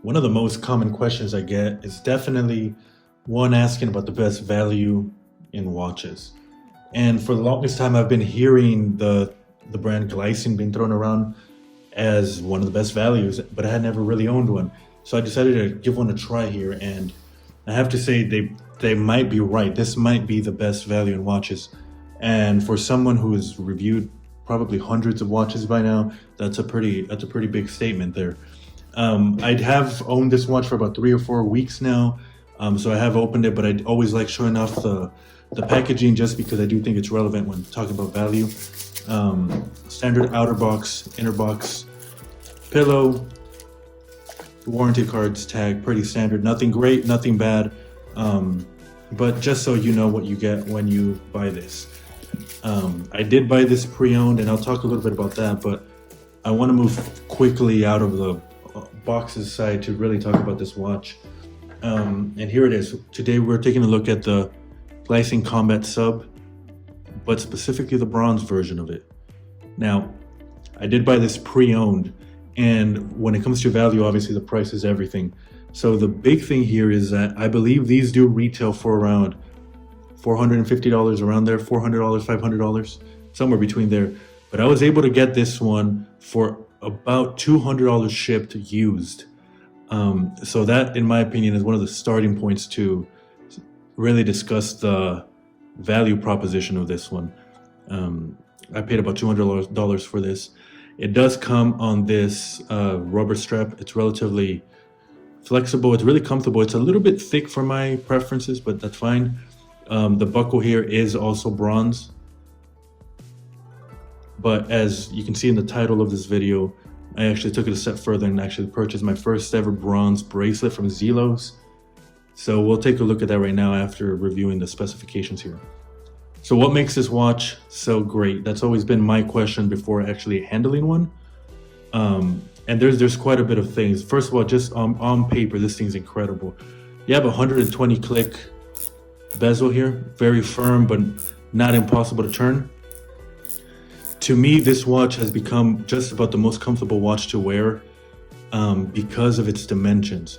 One of the most common questions I get is definitely one asking about the best value in watches. And for the longest time, I've been hearing the brand Glycine being thrown around as one of the best values, but I had never really owned one. So I decided to give one a try here, and I have to say they might be right. This might be the best value in watches. And for someone who has reviewed probably hundreds of watches by now, that's a pretty big statement there. I have owned this watch for about 3 or 4 weeks now, so I have opened it, but I always like showing off the packaging just because I do think it's relevant when talking about value. Standard outer box, inner box, pillow, warranty cards tag, pretty standard. Nothing great, nothing bad, but just so you know what you get when you buy this. I did buy this pre-owned, and I'll talk a little bit about that, but I want to move quickly out of the boxes side to really talk about this watch. And here it is. Today we're taking a look at the Glycine Combat Sub, but specifically the bronze version of it. Now, I did buy this pre-owned, and when it comes to value, obviously the price is everything. So the big thing here is that I believe these do retail for around $450, around there, $400, $500, somewhere between there. But I was able to get this one for about $200 shipped used. So that, in my opinion, is one of the starting points to really discuss the value proposition of this one. I paid about $200 for this. It does come on this rubber strap. It's relatively flexible. It's really comfortable. It's a little bit thick for my preferences, but that's fine. The buckle here is also bronze. But as you can see in the title of this video, I actually took it a step further and actually purchased my first ever bronze bracelet from Zelos. So we'll take a look at that right now after reviewing the specifications here. So what makes this watch so great? That's always been my question before actually handling one. And there's quite a bit of things. First of all, just on paper, this thing's incredible. You have a 120 click bezel here, very firm, but not impossible to turn. To me, this watch has become just about the most comfortable watch to wear because of its dimensions.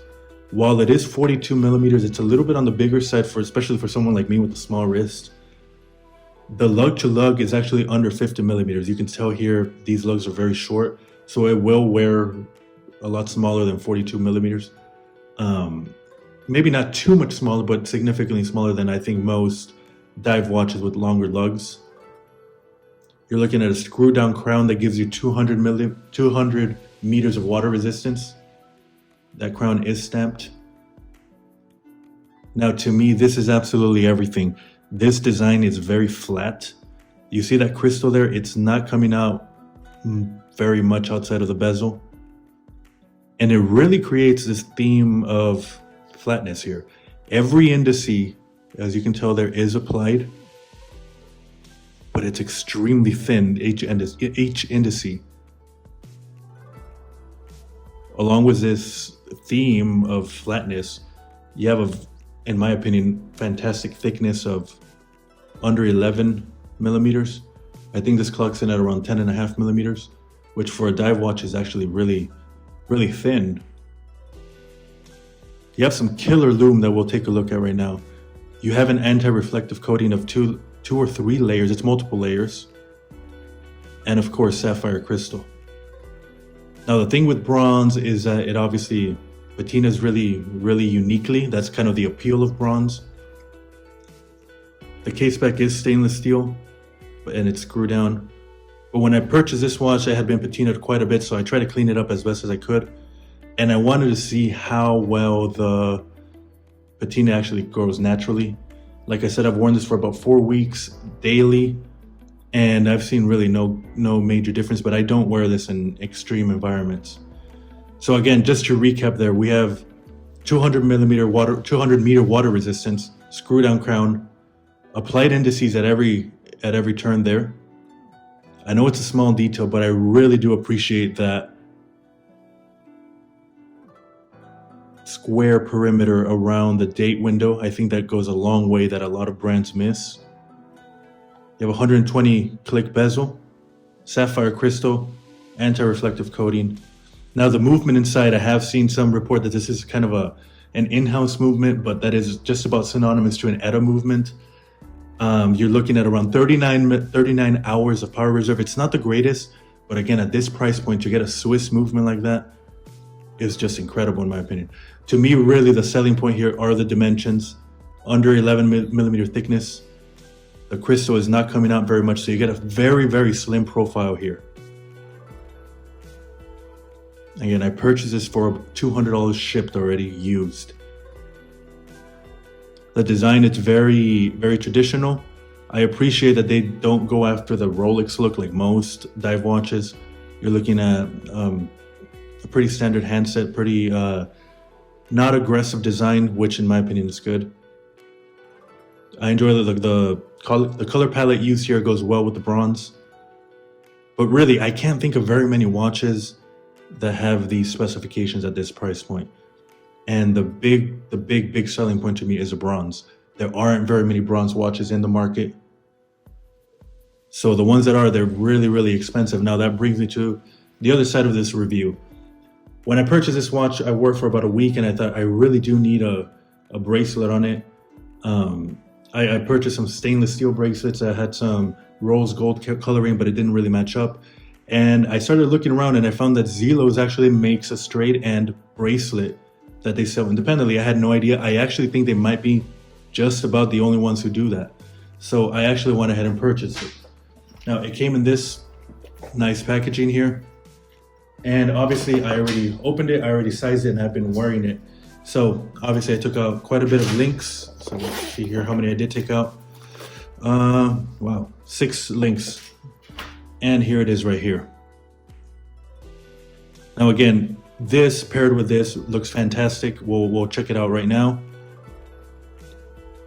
While it is 42 millimeters, it's a little bit on the bigger side, especially for someone like me with a small wrist. The lug to lug is actually under 50 millimeters. You can tell here these lugs are very short, so it will wear a lot smaller than 42 millimeters. Maybe not too much smaller, but significantly smaller than I think most dive watches with longer lugs. You're looking at a screw down crown that gives you 200 meters of water resistance. That crown is stamped. Now, to me, this is absolutely everything. This design is very flat. You see that crystal there? It's not coming out very much outside of the bezel. And it really creates this theme of flatness here. Every indice, as you can tell, there is applied, but it's extremely thin, each indice. Along with this theme of flatness, you have, in my opinion, fantastic thickness of under 11 millimeters. I think this clocks in at around 10.5 millimeters, which for a dive watch is actually really, really thin. You have some killer lume that we'll take a look at right now. You have an anti-reflective coating of two or three layers. It's multiple layers. And of course, sapphire crystal. Now, the thing with bronze is that it obviously patinas really, really uniquely. That's kind of the appeal of bronze. The case back is stainless steel, and it's screw down. But when I purchased this watch, I had been patinaed quite a bit, so I tried to clean it up as best as I could. And I wanted to see how well the patina actually grows naturally. Like I said, I've worn this for about 4 weeks daily, and I've seen really no major difference, but I don't wear this in extreme environments. So again, just to recap there, we have 200 meter water resistance, screw down crown, applied indices at every turn there. I know it's a small detail, but I really do appreciate that square perimeter around the date window. I think that goes a long way that a lot of brands miss. You have 120 click bezel, sapphire crystal, anti-reflective coating. Now the movement inside, I have seen some report that this is kind of an in-house movement, but that is just about synonymous to an ETA movement. You're looking at around 39 hours of power reserve. It's not the greatest, but again, at this price point, to get a Swiss movement like that is just incredible in my opinion. To me, really the selling point here are the dimensions. Under 11 millimeter thickness. The crystal is not coming out very much, so you get a very, very slim profile here. Again, I purchased this for $200 shipped already, used. The design, it's very, very traditional. I appreciate that they don't go after the Rolex look like most dive watches. You're looking at a pretty standard handset, pretty not aggressive design, which in my opinion is good. I enjoy the color palette used here goes well with the bronze. But really, I can't think of very many watches that have these specifications at this price point. And the big selling point to me is a bronze. There aren't very many bronze watches in the market. So the ones that are, they're really, really expensive. Now that brings me to the other side of this review. When I purchased this watch, I wore it for about a week and I thought I really do need a bracelet on it. I purchased some stainless steel bracelets that had some rose gold coloring, but it didn't really match up. And I started looking around and I found that Zelos actually makes a straight end bracelet that they sell independently. I had no idea. I actually think they might be just about the only ones who do that. So I actually went ahead and purchased it. Now it came in this nice packaging here. And obviously I already opened it, I already sized it, and I've been wearing it. So obviously I took out quite a bit of links. So let's see here how many I did take out. Wow, 6 links. And here it is right here. Now again, this paired with this looks fantastic. We'll check it out right now.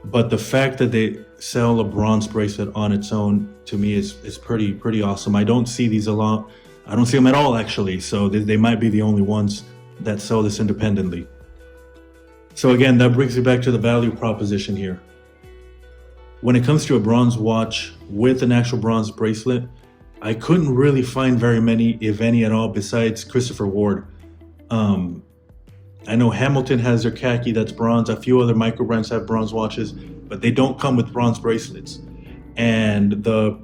But the fact that they sell a bronze bracelet on its own, to me, is pretty awesome. I don't see these a lot. I don't see them at all, actually. So they might be the only ones that sell this independently. So again, that brings me back to the value proposition here. When it comes to a bronze watch with an actual bronze bracelet, I couldn't really find very many, if any at all, besides Christopher Ward. I know Hamilton has their khaki that's bronze. A few other micro brands have bronze watches, but they don't come with bronze bracelets. And the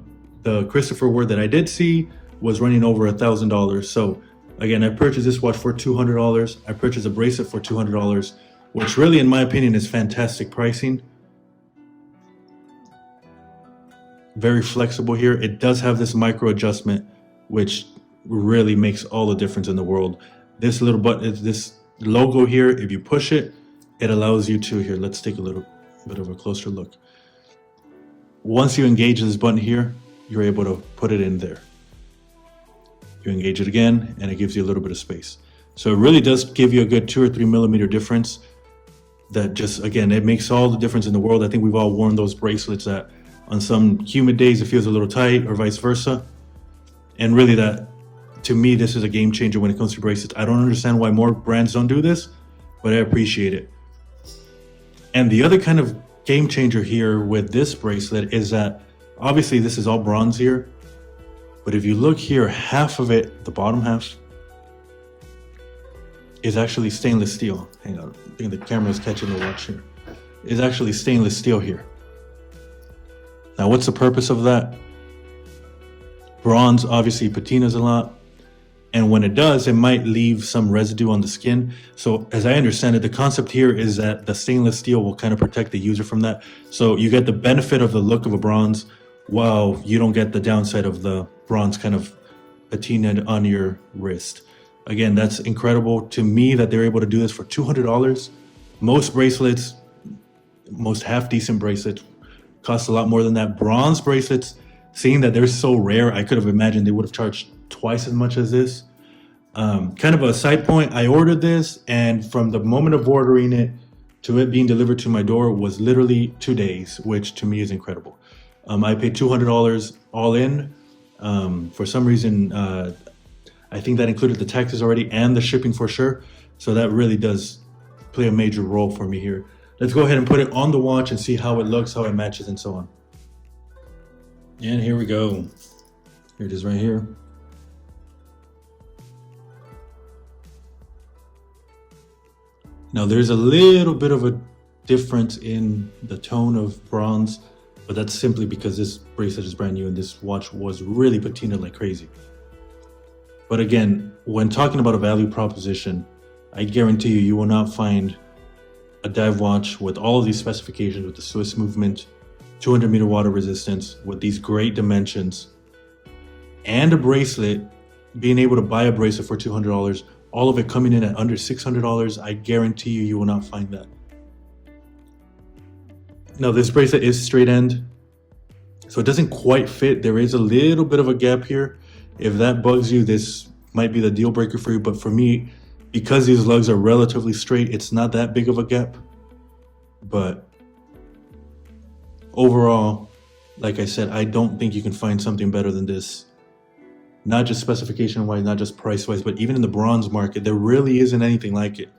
Christopher Ward that I did see was running over $1,000. So again, I purchased this watch for $200. I purchased a bracelet for $200, which really, in my opinion, is fantastic pricing. Very flexible here. It does have this micro adjustment, which really makes all the difference in the world. This little button, this logo here, if you push it, it allows you to, here, let's take a little bit of a closer look. Once you engage this button here, you're able to put it in there. You engage it again, and it gives you a little bit of space. So it really does give you a good 2 or 3 millimeter difference. That just, again, it makes all the difference in the world. I think we've all worn those bracelets that on some humid days it feels a little tight, or vice versa. And really, that, to me, this is a game changer when it comes to bracelets. I don't understand why more brands don't do this, but I appreciate it. And the other kind of game changer here with this bracelet is that obviously this is all bronze here, but if you look here, half of it, the bottom half, is actually stainless steel. Hang on, I think the camera is catching the watch here. Is actually stainless steel here. Now, what's the purpose of that? Bronze obviously patinas a lot, and when it does, it might leave some residue on the skin. So as I understand it, the concept here is that the stainless steel will kind of protect the user from that. So you get the benefit of the look of a bronze, while you don't get the downside of the bronze kind of patinaed on your wrist. Again, that's incredible to me that they're able to do this for $200. Most bracelets, most half decent bracelets, cost a lot more than that. Bronze bracelets, seeing that they're so rare, I could have imagined they would have charged twice as much as this. Kind of a side point, I ordered this, and from the moment of ordering it to it being delivered to my door was literally 2 days, which to me is incredible. I paid $200 all in. For some reason, I think that included the taxes already and the shipping for sure. So that really does play a major role for me here. Let's go ahead and put it on the watch and see how it looks, how it matches, and so on. And here we go. Here it is right here. Now there's a little bit of a difference in the tone of bronze, but that's simply because this bracelet is brand new and this watch was really patinaed like crazy. But again, when talking about a value proposition, I guarantee you will not find a dive watch with all of these specifications, with the Swiss movement, 200 meter water resistance, with these great dimensions, and a bracelet, being able to buy a bracelet for $200, all of it coming in at under $600. I guarantee you will not find that. Now this bracelet is straight end, so it doesn't quite fit. There is a little bit of a gap here. If that bugs you, this might be the deal breaker for you, but for me, because these lugs are relatively straight, it's not that big of a gap. But overall, like I said, I don't think you can find something better than this. Not just specification wise, not just price wise, but even in the bronze market, there really isn't anything like it.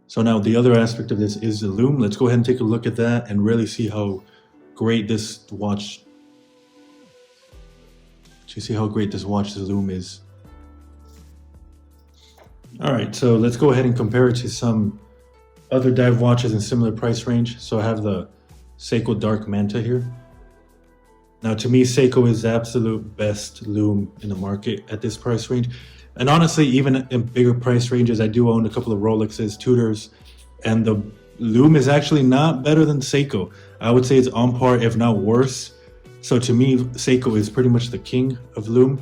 So now the other aspect of this is the lume. Let's go ahead and take a look at that and really see how great this watch, this lume is. All right, so let's go ahead and compare it to some other dive watches in similar price range. So I have the Seiko Dark Manta here. Now to me, Seiko is the absolute best lume in the market at this price range. And honestly, even in bigger price ranges, I do own a couple of Rolexes, Tudors, and the lume is actually not better than Seiko. I would say it's on par, if not worse. So to me, Seiko is pretty much the king of lume.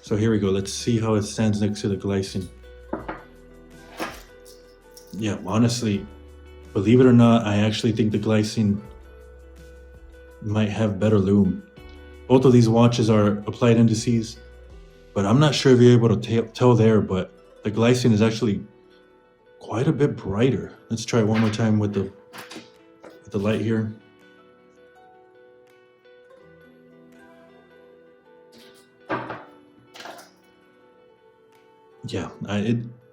So here we go. Let's see how it stands next to the Glycine. Yeah, honestly, believe it or not, I actually think the Glycine might have better lume. Both of these watches are applied indices, but I'm not sure if you're able to tell there, but the Glycine is actually quite a bit brighter. Let's try it one more time with the light here. Yeah,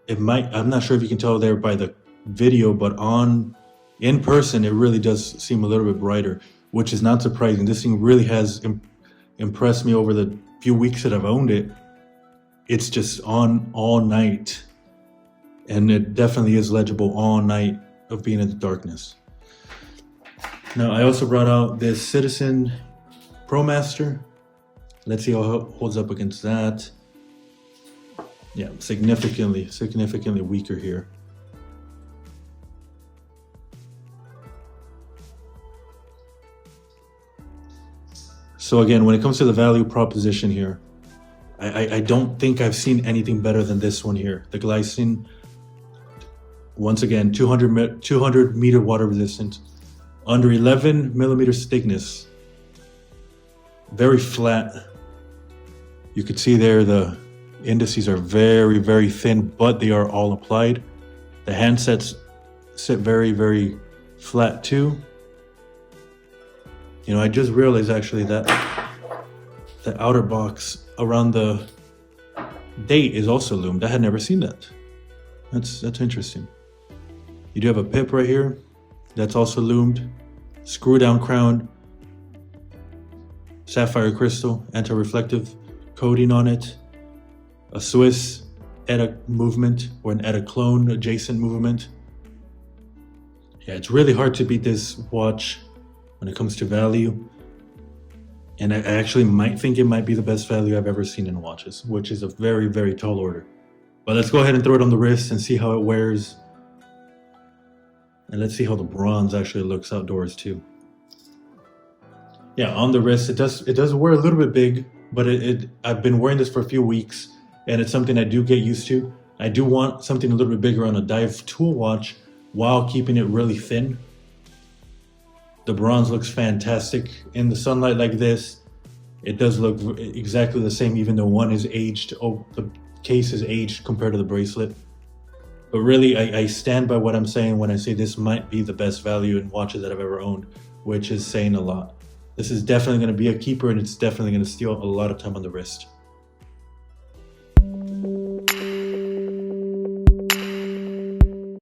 it might, I'm not sure if you can tell there by the video, but in person, it really does seem a little bit brighter, which is not surprising. This thing really has impressed me over the few weeks that I've owned it. It's just on all night, and it definitely is legible all night of being in the darkness. Now, I also brought out this Citizen ProMaster. Let's see how it holds up against that. Yeah, significantly weaker here. So again, when it comes to the value proposition here, I don't think I've seen anything better than this one here. The Glycine, once again, 200 meter water resistant, under 11 millimeters thickness, very flat. You could see there the indices are very, very thin, but they are all applied. The handsets sit very, very flat too. You know, I just realized actually that the outer box around the date is also lumed. I had never seen that. That's interesting. You do have a pip right here. That's also lumed. Screw down crown. Sapphire crystal, anti-reflective coating on it. A Swiss ETA movement, or an ETA clone adjacent movement. Yeah, it's really hard to beat this watch when it comes to value. And I actually might think it might be the best value I've ever seen in watches, which is a very, very tall order. But let's go ahead and throw it on the wrist and see how it wears. And let's see how the bronze actually looks outdoors too. Yeah, on the wrist, it does wear a little bit big, but I've been wearing this for a few weeks, and it's something I do get used to. I do want something a little bit bigger on a dive tool watch while keeping it really thin. The bronze looks fantastic in the sunlight like this. It does look exactly the same, even though one is aged. Oh, the case is aged compared to the bracelet. But really, I stand by what I'm saying when I say this might be the best value in watches that I've ever owned, which is saying a lot. This is definitely going to be a keeper, and it's definitely going to steal a lot of time on the wrist.